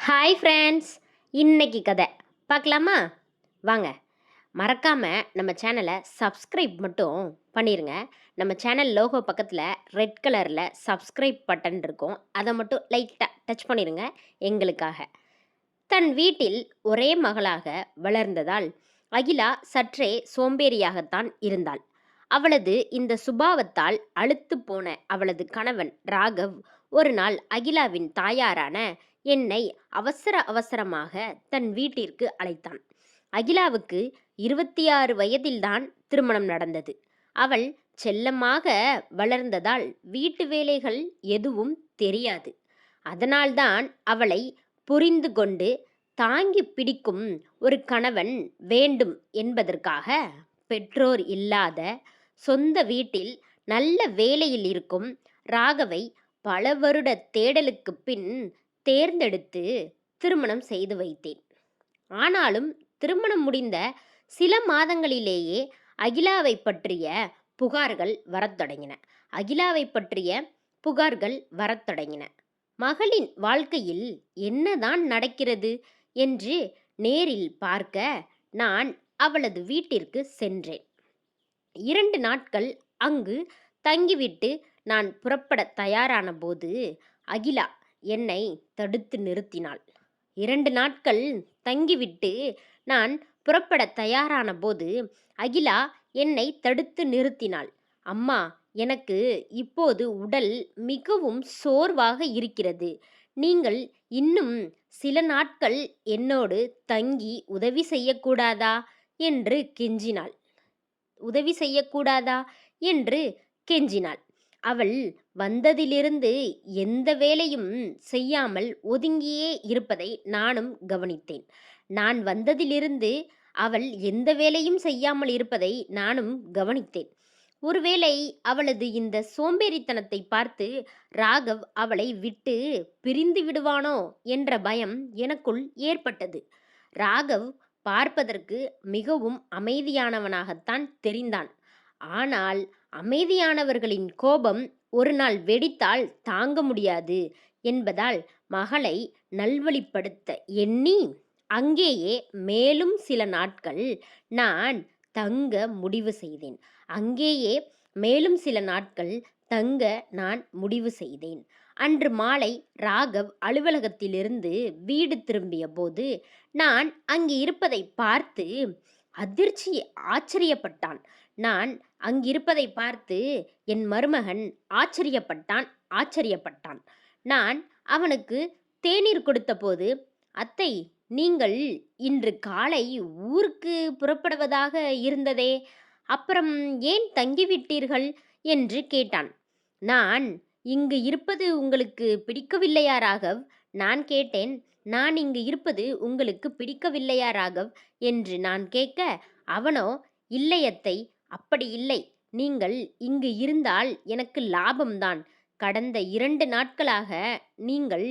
Hi friends, இன்னைக்கு கதை பார்க்கலாமா? வாங்க. மறக்காமல் நம்ம சேனலை சப்ஸ்கிரைப் மட்டும் பண்ணிடுங்க. நம்ம சேனல் லோகோ பக்கத்தில் ரெட் கலரில் சப்ஸ்கிரைப் பட்டன் இருக்கும், அதை மட்டும் லைட்டாக டச் பண்ணிடுங்க எங்களுக்காக. தன் வீட்டில் ஒரே மகளாக வளர்ந்ததால் அகிலா சற்றே சோம்பேறியாகத்தான் இருந்தாள். அவளது இந்த சுபாவத்தால் அலுத்து போன அவளது கணவன் ராகவ் ஒரு நாள் அகிலாவின் தாயாரான என்னை அவசர அவசரமாக தன் வீட்டிற்கு அழைத்தான். அகிலாவுக்கு 26 வயதில்தான் திருமணம் நடந்தது. அவள் செல்லமாக வளர்ந்ததால் வீட்டு வேலைகள் எதுவும் தெரியாது. அதனால்தான் அவளை புரிந்து கொண்டு தாங்கி பிடிக்கும் ஒரு கணவன் வேண்டும் என்பதற்காக பெற்றோர் இல்லாத சொந்த வீட்டில் நல்ல வேலையில் இருக்கும் ராகவை பல வருட தேடலுக்கு பின் தேர்ந்தெடுத்து திருமணம் செய்து வைத்தேன். ஆனாலும் திருமணம் முடிந்த சில மாதங்களிலேயே அகிலாவை பற்றிய புகார்கள் வரத் தொடங்கின. அகிலாவை பற்றிய புகார்கள் வரத் தொடங்கின. மகளின் வாழ்க்கையில் என்னதான் நடக்கிறது என்று நேரில் பார்க்க நான் அவளது வீட்டிற்கு சென்றேன். 2 நாட்கள் அங்கு தங்கிவிட்டு நான் புறப்பட தயாரான போது அகிலா என்னை தடுத்து நிறுத்தினாள். 2 நாட்கள் தங்கிவிட்டு நான் புறப்பட தயாரான போது அகிலா என்னை தடுத்து நிறுத்தினாள். அம்மா, எனக்கு இப்போது உடல் மிகவும் சோர்வாக இருக்கிறது. நீங்கள் இன்னும் சில நாட்கள் என்னோடு தங்கி உதவி செய்யக்கூடாதா என்று கெஞ்சினாள். உதவி செய்யக்கூடாதா என்று கெஞ்சினாள். அவள் வந்ததிலிருந்து எந்த வேலையும் செய்யாமல் ஒதுங்கியே இருப்பதை நானும் கவனித்தேன். நான் வந்ததிலிருந்து அவள் எந்த வேலையும் செய்யாமல் இருப்பதை நானும் கவனித்தேன். ஒருவேளை அவளது இந்த சோம்பேறித்தனத்தை பார்த்து ராகவ் அவளை விட்டு பிரிந்து விடுவானோ என்ற பயம் எனக்குள் ஏற்பட்டது. ராகவ் பார்ப்பதற்கு மிகவும் அமைதியானவனாகத்தான் தெரிந்தான். ஆனால் அமைதியானவர்களின் கோபம் ஒரு நாள் வெடித்தால் தாங்க முடியாது என்பதால் மகளை நல்வழிப்படுத்த எண்ணி அங்கேயே மேலும் சில நாட்கள் நான் தங்க முடிவு செய்தேன். அங்கேயே மேலும் சில நாட்கள் தங்க நான் முடிவு செய்தேன். அன்று மாலை ராகவ் அலுவலகத்திலிருந்து வீடு திரும்பிய போது நான் அங்கு இருப்பதை பார்த்து அதிர்ச்சி ஆச்சரியப்பட்டான். நான் அங்கிருப்பதை பார்த்து என் மருமகன் ஆச்சரியப்பட்டான். நான் அவனுக்கு தேநீர் கொடுத்தபோது, அத்தை, நீங்கள் இன்று காலை ஊருக்கு புறப்படுவதாக இருந்ததே, அப்புறம் ஏன் தங்கிவிட்டீர்கள் என்று கேட்டான். நான் இங்கு இருப்பது உங்களுக்கு பிடிக்கவில்லையா ராகவ்? நான் கேட்டேன். நான் இங்கு இருப்பது உங்களுக்கு பிடிக்கவில்லையா ராகவ் என்று நான் கேட்க, அவனோ, இல்லை அத்தை, அப்படி இல்லை. நீங்கள் இங்கு இருந்தால் எனக்கு லாபம்தான். கடந்த 2 நாட்களாக நீங்கள்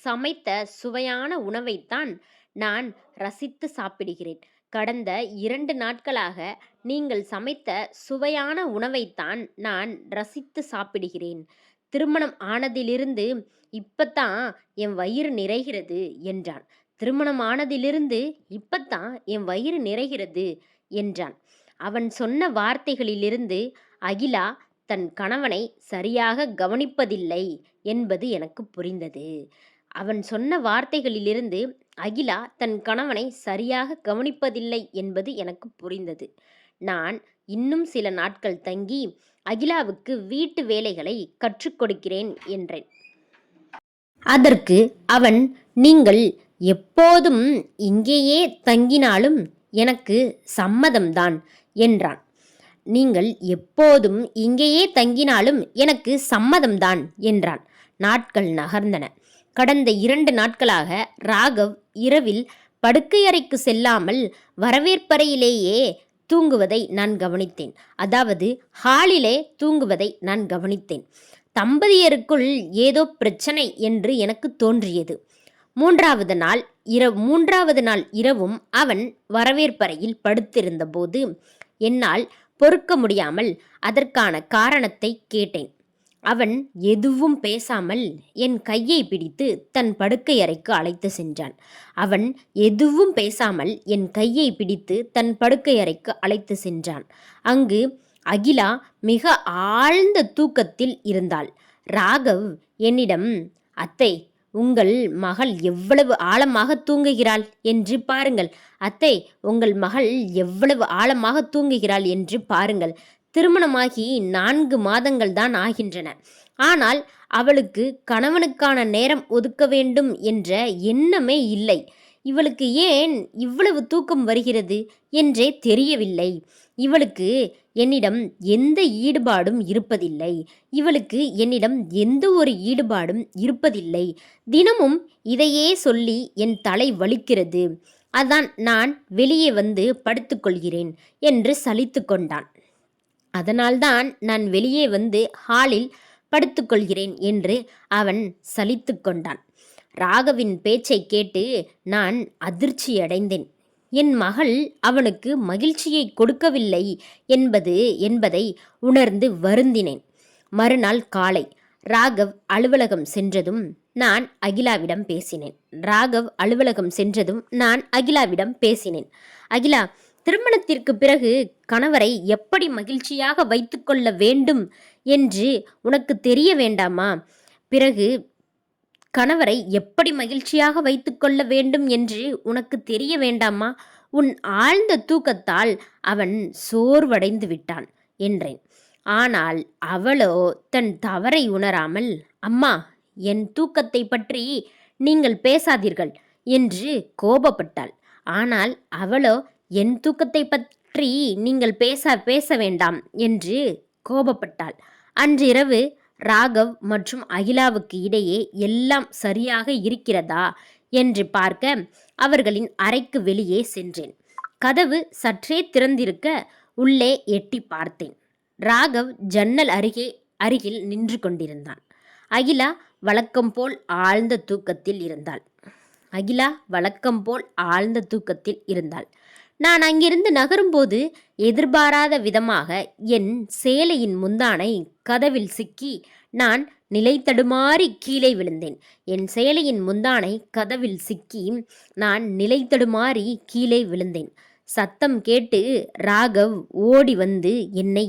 சமைத்த சுவையான உணவைத்தான் நான் ரசித்து சாப்பிடுகிறேன். கடந்த 2 நாட்களாக நீங்கள் சமைத்த சுவையான உணவைத்தான் நான் ரசித்து சாப்பிடுகிறேன். திருமணம் ஆனதிலிருந்து இப்பத்தான் என் வயிறு நிறைகிறது என்றான். திருமணம் ஆனதிலிருந்து இப்பத்தான் என் வயிறு நிறைகிறது என்றான். அவன் சொன்ன வார்த்தைகளிலிருந்து அகிலா தன் கணவனை சரியாக கவனிப்பதில்லை என்பது எனக்கு புரிந்தது. அவன் சொன்ன வார்த்தைகளிலிருந்து அகிலா தன் கணவனை சரியாக கவனிப்பதில்லை என்பது எனக்கு புரிந்தது. நான் இன்னும் சில நாட்கள் தங்கி அகிலாவுக்கு வீட்டு வேலைகளை கற்றுக் கொடுக்கிறேன் என்றேன். அதற்கு அவன், நீங்கள் எப்போதும் இங்கேயே தங்கினாலும் எனக்கு சம்மதம்தான் என்றான். நீங்கள் எப்போதும் இங்கேயே தங்கினாலும் எனக்கு சம்மதம்தான் என்றான். நாட்கள் நகர்ந்தன. கடந்த 2 நாட்களாக ராகவ் இரவில் படுக்கையறைக்கு செல்லாமல் வரவேற்பறையிலேயே தூங்குவதை நான் கவனித்தேன். அதாவது ஹாலிலே தூங்குவதை நான் கவனித்தேன். தம்பதியருக்குள் ஏதோ பிரச்சனை என்று எனக்கு தோன்றியது. 3வது நாள் இரவும் அவன் வரவேற்பறையில் படுத்திருந்த போது என்னால் பொறுக்க முடியாமல் அதற்கான காரணத்தை கேட்டேன். அவன் எதுவும் பேசாமல் என் கையை பிடித்து தன் படுக்கை அறைக்கு அழைத்து சென்றான். அவன் எதுவும் பேசாமல் என் கையை பிடித்து தன் படுக்கை அறைக்கு அழைத்து சென்றான். அங்கு அகிலா மிக ஆழ்ந்த தூக்கத்தில் இருந்தாள். ராகவ் என்னிடம், அத்தை, உங்கள் மகள் எவ்வளவு ஆழமாக தூங்குகிறாள் என்று பாருங்கள். அத்தை, உங்கள் மகள் எவ்வளவு ஆழமாக தூங்குகிறாள் என்று பாருங்கள். திருமணமாகி 4 மாதங்கள் தான் ஆகின்றன. ஆனால் அவளுக்கு கணவனுக்கான நேரம் ஒதுக்க வேண்டும் என்ற எண்ணமே இல்லை. இவளுக்கு ஏன் இவ்வளவு தூக்கம் வருகிறது என்றே தெரியவில்லை. இவளுக்கு என்னிடம் எந்த ஈடுபாடும் இருப்பதில்லை. இவளுக்கு என்னிடம் எந்த ஒரு ஈடுபாடும் இருப்பதில்லை. தினமும் இதையே சொல்லி என் தலை வலிக்கிறது. அதான் நான் வெளியே வந்து படுத்துக்கொள்கிறேன் என்று சலித்து கொண்டான். அதனால்தான் நான் வெளியே வந்து ஹாலில் படுத்துக்கொள்கிறேன் என்று அவன் சலித்து கொண்டான். ராகவின் பேச்சை கேட்டு நான் அதிர்ச்சியடைந்தேன். என் மகள் அவனுக்கு மகிழ்ச்சியை கொடுக்கவில்லை என்பதை உணர்ந்து வருந்தினேன். மறுநாள் காலை ராகவ் அலுவலகம் சென்றதும் நான் அகிலாவிடம் பேசினேன். அகிலா, திருமணத்திற்கு பிறகு கணவரை எப்படி மகிழ்ச்சியாக வைத்துக்கொள்ள வேண்டும் என்று உனக்கு தெரிய வேண்டாமா? பிறகு கணவரை எப்படி மகிழ்ச்சியாக வைத்துக்கொள்ள வேண்டும் என்று உனக்கு தெரிய வேண்டாமா? உன் ஆழ்ந்த தூக்கத்தால் அவன் சோர்வடைந்து விட்டான் என்றேன். ஆனால் அவளோ தன் தவறை உணராமல், அம்மா, என் தூக்கத்தை பற்றி நீங்கள் பேசாதீர்கள் என்று கோபப்பட்டாள். ஆனால் அவளோ, என் தூக்கத்தை பற்றி நீங்கள் பேச வேண்டாம் என்று கோபப்பட்டாள். அன்றிரவு ராகவ் மற்றும் அகிலாவுக்கு இடையே எல்லாம் சரியாக இருக்கிறதா என்று பார்க்க அவர்களின் அறைக்கு வெளியே சென்றேன். கதவு சற்றே திறந்திருக்க உள்ளே எட்டி பார்த்தேன். ராகவ் ஜன்னல் அருகில் நின்று கொண்டிருந்தான். அகிலா வழக்கம் போல் ஆழ்ந்த தூக்கத்தில் இருந்தாள். நான் அங்கிருந்து நகரும்போது எதிர்பாராத விதமாக என் சேலையின் முந்தானை கதவில் சிக்கி நான் நிலை தடுமாறி கீழே விழுந்தேன். சத்தம் கேட்டு ராகவ் ஓடி வந்து என்னை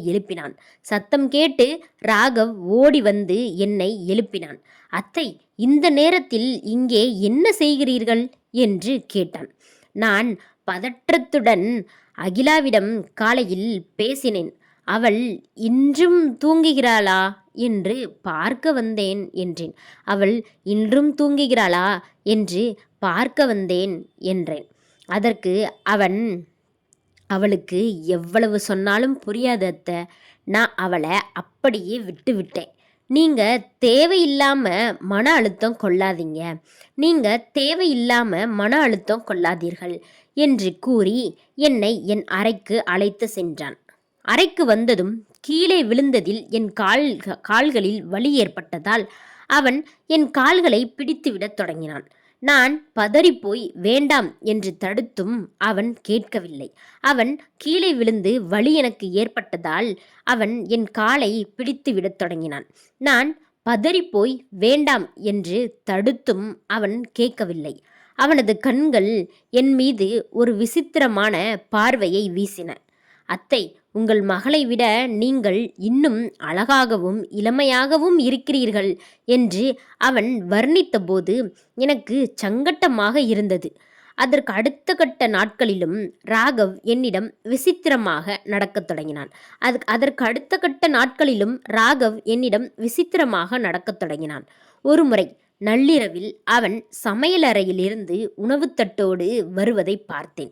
எழுப்பினான். அத்தை, இந்த நேரத்தில் இங்கே என்ன செய்கிறீர்கள் என்று கேட்டான். நான் பதற்றத்துடன் அகிலாவிடம் காலையில் பேசினேன். அவள் இன்றும் தூங்குகிறாளா என்று பார்க்க வந்தேன் என்றேன். அதற்கு அவன், அவளுக்கு எவ்வளவு சொன்னாலும் புரியாது அத்தை. நான் அவளை அப்படியே விட்டுவிட்டேன். நீங்கள் தேவையில்லாமல் மன அழுத்தம் கொள்ளாதீர்கள் என்று கூறி என்னை என் அறைக்கு அழைத்து சென்றான். அறைக்கு வந்ததும் கீழே விழுந்ததில் என் கால்களில் வலி ஏற்பட்டதால் அவன் என் கால்களை பிடித்துவிடத் தொடங்கினான். நான் பதறிப்போய் வேண்டாம் என்று தடுத்தும் அவன் கேட்கவில்லை. அவன் கீழே விழுந்து வலி எனக்கு ஏற்பட்டதால் அவன் என் காலை பிடித்து விடத் தொடங்கினான். நான் பதறிப்போய் வேண்டாம் என்று தடுத்தும் அவன் கேட்கவில்லை. அவனது கண்கள் என் மீது ஒரு விசித்திரமான பார்வையை வீசின. அத்தை, உங்கள் மகளை விட நீங்கள் இன்னும் அழகாகவும் இளமையாகவும் இருக்கிறீர்கள் என்று அவன் வர்ணித்தபோது எனக்கு சங்கட்டமாக இருந்தது. அதற்கு அடுத்த கட்ட நாட்களிலும் ராகவ் என்னிடம் விசித்திரமாக நடக்கத் தொடங்கினான். ஒருமுறை நள்ளிரவில் அவன் சமையலறையிலிருந்து உணவுத்தட்டோடு வருவதை பார்த்தேன்.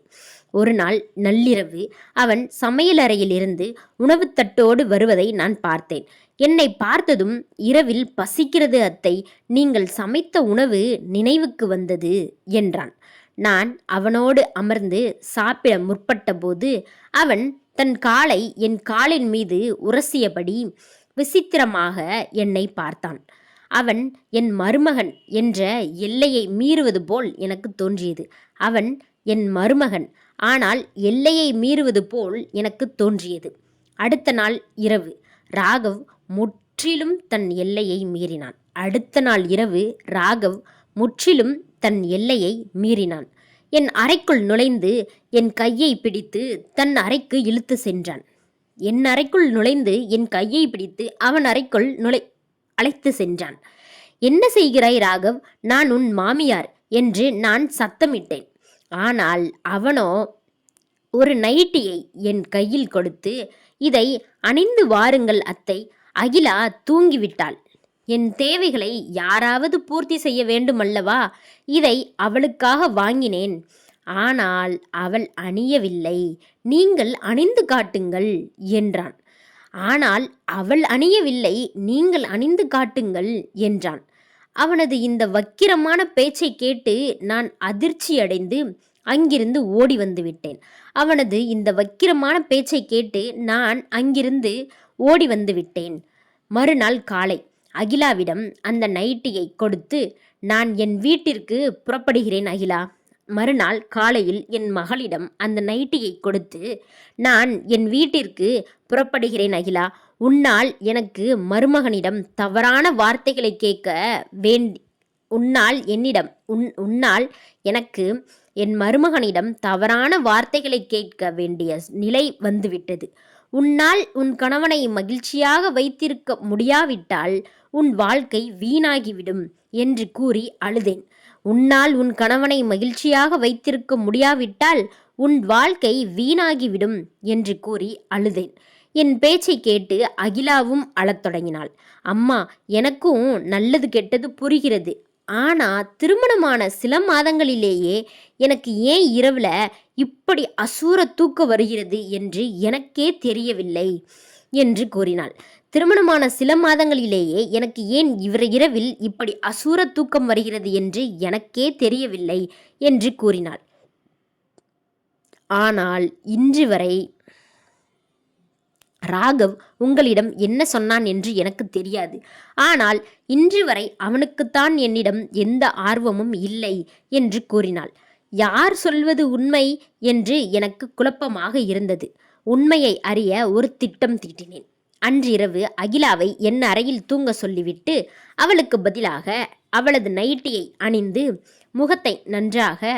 ஒரு நாள் நள்ளிரவு அவன் சமையலறையிலிருந்து உணவுத்தட்டோடு வருவதை நான் பார்த்தேன். என்னை பார்த்ததும், இரவில் பசிக்கிறது அத்தை, நீங்கள் சமைத்த உணவு நினைவுக்கு வந்தது என்றான். நான் அவனோடு அமர்ந்து சாப்பிட முற்பட்ட போது அவன் தன் காலை என் காலின் மீது உரசியபடி விசித்திரமாக என்னை பார்த்தான். அவன் என் மருமகன் என்ற எல்லையை மீறுவது போல் எனக்கு தோன்றியது. அவன் என் மருமகன், ஆனால் எல்லையை மீறுவது போல் எனக்கு தோன்றியது. அடுத்த நாள் இரவு ராகவ் முற்றிலும் தன் எல்லையை மீறினான். அடுத்த நாள் இரவு ராகவ் முற்றிலும் தன் எல்லையை மீறினான். என் அறைக்குள் நுழைந்து என் கையை பிடித்து தன் அறைக்கு இழுத்து சென்றான். என் அறைக்குள் நுழைந்து என் கையை பிடித்து அவன் அறைக்குள் அழைத்து சென்றான். என்ன செய்கிறாய் ராகவ்? நான் உன் மாமியார் என்று நான் சத்தமிட்டேன். ஆனால் அவனோ ஒரு நைட்டியை என் கையில் கொடுத்து, இதை அணிந்து வாருங்கள் அத்தை, அகிலா தூங்கிவிட்டாள். என் தேவைகளை யாராவது பூர்த்தி செய்ய வேண்டுமல்லவா? இதை அவளுக்காக வாங்கினேன். ஆனால் அவள் அணியவில்லை. நீங்கள் அணிந்து காட்டுங்கள் என்றான். ஆனால் அவள் அணியவில்லை, நீங்கள் அணிந்து காட்டுங்கள் என்றான். அவனது இந்த வக்கிரமான பேச்சை கேட்டு நான் அதிர்ச்சியடைந்து அங்கிருந்து ஓடி வந்து விட்டேன். அவனது இந்த வக்கிரமான பேச்சை கேட்டு நான் அங்கிருந்து ஓடி வந்து விட்டேன். மறுநாள் காலை அகிலாவிடம் அந்த நைட்டியை கொடுத்து, நான் என் வீட்டிற்கு புறப்படுகிறேன் அகிலா. மறுநாள் காலையில் என் மகளிடம் அந்த நைட்டியை கொடுத்து, நான் என் வீட்டிற்கு புறப்படுகிறேன் அகிலா. உன்னால் எனக்கு மருமகனிடம் தவறான வார்த்தைகளை கேட்க வேண்டி உன்னால் எனக்கு என் மருமகனிடம் தவறான வார்த்தைகளை கேட்க வேண்டிய நிலை வந்துவிட்டது. உன்னால் உன் கணவனை மகிழ்ச்சியாக வைத்திருக்க முடியாவிட்டால் உன் வாழ்க்கை வீணாகிவிடும் என்று கூறி அழுதேன். உன்னால் உன் கணவனை மகிழ்ச்சியாக வைத்திருக்க முடியாவிட்டால் உன் வாழ்க்கை வீணாகிவிடும் என்று கூறி அழுதேன். என் பேச்சை கேட்டு அகிலாவும் அழத் தொடங்கினாள். அம்மா, எனக்கும் நல்லது கெட்டது புரிகிறது. ஆனால் திருமணமான சில மாதங்களிலேயே எனக்கு ஏன் இரவில் இப்படி அசூர தூக்கம் வருகிறது என்று எனக்கே தெரியவில்லை என்று கூறினாள். திருமணமான சில மாதங்களிலேயே எனக்கு ஏன் இரவில் இப்படி அசூர தூக்கம் வருகிறது என்று எனக்கே தெரியவில்லை என்று கூறினாள். ஆனால் இன்று வரை ராகவ் உங்களிடம் என்ன சொன்னான் என்று எனக்கு தெரியாது. ஆனால் இன்று வரை அவனுக்குத்தான் என்னிடம் எந்த ஆர்வமும் இல்லை என்று கூறினாள். யார் சொல்வது உண்மை என்று எனக்கு குழப்பமாக இருந்தது. உண்மையை அறிய ஒரு திட்டம் தீட்டினேன். அன்றிரவு அகிலாவை என் அறையில் தூங்க சொல்லிவிட்டு அவளுக்கு பதிலாக அவளது நைட்டியை அணிந்து முகத்தை நன்றாக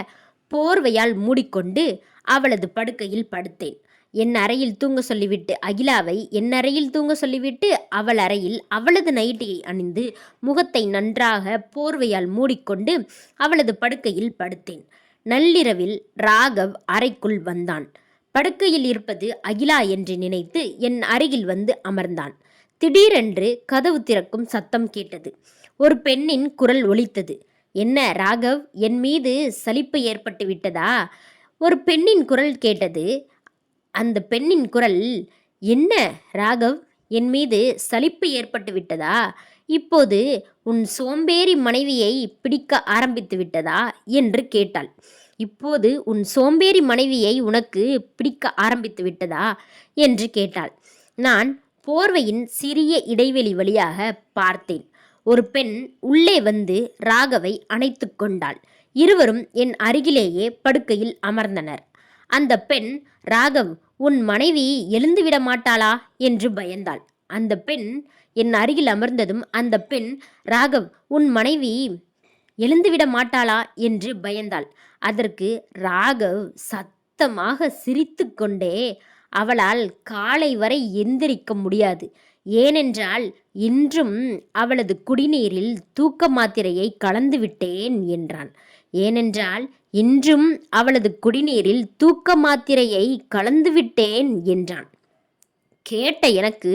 போர்வையால் மூடிக்கொண்டு அவளது படுக்கையில் படுத்தேன். என் அறையில் தூங்க சொல்லிவிட்டு அகிலாவை என் அறையில் தூங்க சொல்லிவிட்டு அவள் அறையில் அவளது நைட்டியை அணிந்து முகத்தை நன்றாக போர்வையால் மூடிக்கொண்டு அவளது படுக்கையில் படுத்தேன். நள்ளிரவில் ராகவ் அறைக்குள் வந்தான். படுக்கையில் இருப்பது அகிலா என்று நினைத்து என் அருகில் வந்து அமர்ந்தான். திடீரென்று கதவு திறக்கும் சத்தம் கேட்டது. ஒரு பெண்ணின் குரல் ஒலித்தது. என்ன ராகவ், என் மீது சலிப்பு ஏற்பட்டு விட்டதா? ஒரு பெண்ணின் குரல் கேட்டது. அந்த பெண்ணின் குரல், என்ன ராகவ், என் மீது சலிப்பு ஏற்பட்டு விட்டதா? இப்போது உன் சோம்பேறி மனைவியை பிடிக்க ஆரம்பித்து விட்டதா என்று கேட்டாள். இப்போது உன் சோம்பேறி மனைவியை உனக்கு பிடிக்க ஆரம்பித்து விட்டதா என்று கேட்டாள். நான் போர்வையின் சிறிய இடைவெளி வழியாக பார்த்தேன். ஒரு பெண் உள்ளே வந்து ராகவை அணைத்து கொண்டாள். இருவரும் என் அருகிலேயே படுக்கையில் அமர்ந்தனர். அந்த பெண், ராகவ், உன் மனைவி எழுந்துவிட மாட்டாளா என்று பயந்தாள். அந்த பெண் என் அருகில் அமர்ந்ததும் அந்த பெண், ராகவ், உன் மனைவி எழுந்துவிட மாட்டாளா என்று பயந்தாள். அதற்கு ராகவ் சத்தமாக சிரித்து கொண்டே, அவளால் காலை வரை எந்திரிக்க முடியாது. ஏனென்றால் இன்றும் அவளது குடிநீரில் தூக்க மாத்திரையை கலந்து விட்டேன் என்றான். ஏனென்றால் இன்றும் அவளது குடிநீரில் தூக்க மாத்திரையை கலந்துவிட்டேன் என்றான். கேட்ட எனக்கு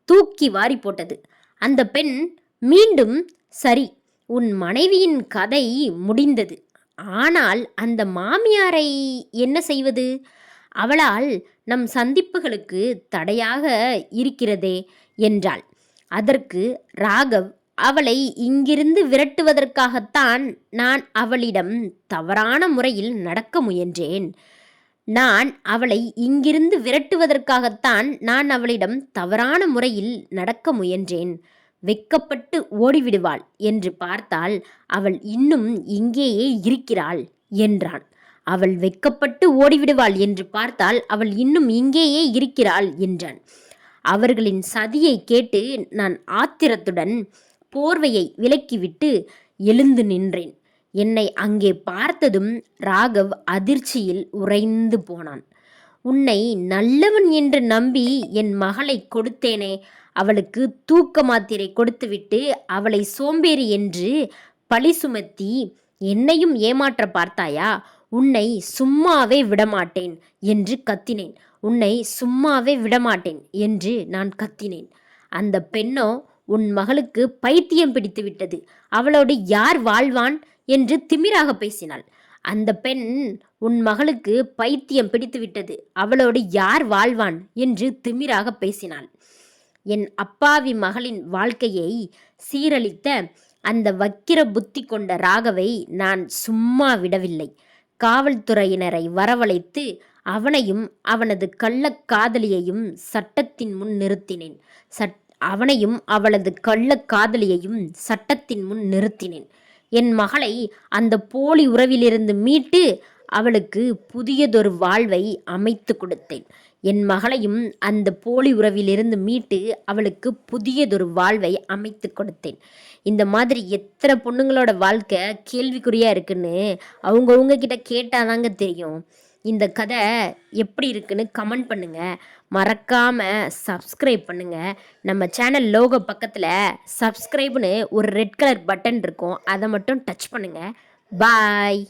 தூக்கி வாரி போட்டது. அந்த பெண் மீண்டும், சரி, உன் மனைவியின் கதை முடிந்தது. ஆனால் அந்த மாமியாரை என்ன செய்வது? அவளால் நம் சந்திப்புகளுக்கு தடையாக இருக்கிறதே என்றாள். அதற்கு ராகவ், அவளை இங்கிருந்து விரட்டுவதற்காகத்தான் நான் அவளிடம் தவறான முறையில் நடக்க முயன்றேன். நான் அவளிடம் தவறான முறையில் நடக்க முயன்றேன். வெட்கப்பட்டு ஓடிவிடுவாள் என்று பார்த்தால் அவள் இன்னும் இங்கேயே இருக்கிறாள் என்றான். அவள் வெட்கப்பட்டு ஓடிவிடுவாள் என்று பார்த்தால் அவள் இன்னும் இங்கேயே இருக்கிறாள் என்றான். அவர்களின் சதியை கேட்டு நான் ஆத்திரத்துடன் போர்வையை விலக்கிவிட்டு எழுந்து நின்றேன். என்னை அங்கே பார்த்ததும் ராகவ் அதிர்ச்சியில் உறைந்து போனான். உன்னை நல்லவன் என்று நம்பி என் மகளை கொடுத்தேனே, அவளுக்கு தூக்க மாத்திரை கொடுத்துவிட்டு அவளை சோம்பேறி என்று பழி சுமத்தி என்னையும் ஏமாற்ற பார்த்தாயா? உன்னை சும்மாவே விடமாட்டேன் என்று கத்தினேன். உன்னை சும்மாவே விடமாட்டேன் என்று நான் கத்தினேன். அந்த பெண்ணோ உன் மகளுக்கு பைத்தியம் பிடித்து விட்டது, அவளோடு யார் வாழ்வான் என்று திமிராக பேசினாள். அந்த பெண் உன் மகளுக்கு பைத்தியம் பிடித்து விட்டது, அவளோடு யார் வாழ்வான் என்று திமிராக பேசினாள். என் அப்பாவி மகளின் வாழ்க்கையை சீரழித்த அந்த வக்கிர புத்தி கொண்ட ராகவை நான் சும்மா விடவில்லை. காவல்துறையினரை வரவழைத்து அவனையும் அவனது கள்ளக்காதலியையும் சட்டத்தின் முன் நிறுத்தினேன். அவனையும் அவளது கள்ளக்காதலியையும் சட்டத்தின் முன் நிறுத்தினேன். என் மகளை அந்த போலி உறவிலிருந்து மீட்டு அவளுக்கு புதியதொரு வாழ்வை அமைத்து கொடுத்தேன். என் மகளையும் அந்த போலி உறவிலிருந்து மீட்டு அவளுக்கு புதியதொரு வாழ்வை அமைத்து கொடுத்தேன். இந்த மாதிரி எத்தனை பொண்ணுங்களோட வாழ்க்கை கேள்விக்குறியாக இருக்குன்னு அவங்கவுங்க கிட்ட கேட்டாதாங்க தெரியும். இந்த கதை எப்படி இருக்குன்னு கமெண்ட் பண்ணுங்கள். மறக்காமல் சப்ஸ்கிரைப் பண்ணுங்கள். நம்ம சேனல் லோகோ பக்கத்தில் சப்ஸ்கிரைப்னு ஒரு ரெட் கலர் பட்டன் இருக்கும், அதை மட்டும் டச் பண்ணுங்கள். பாய்.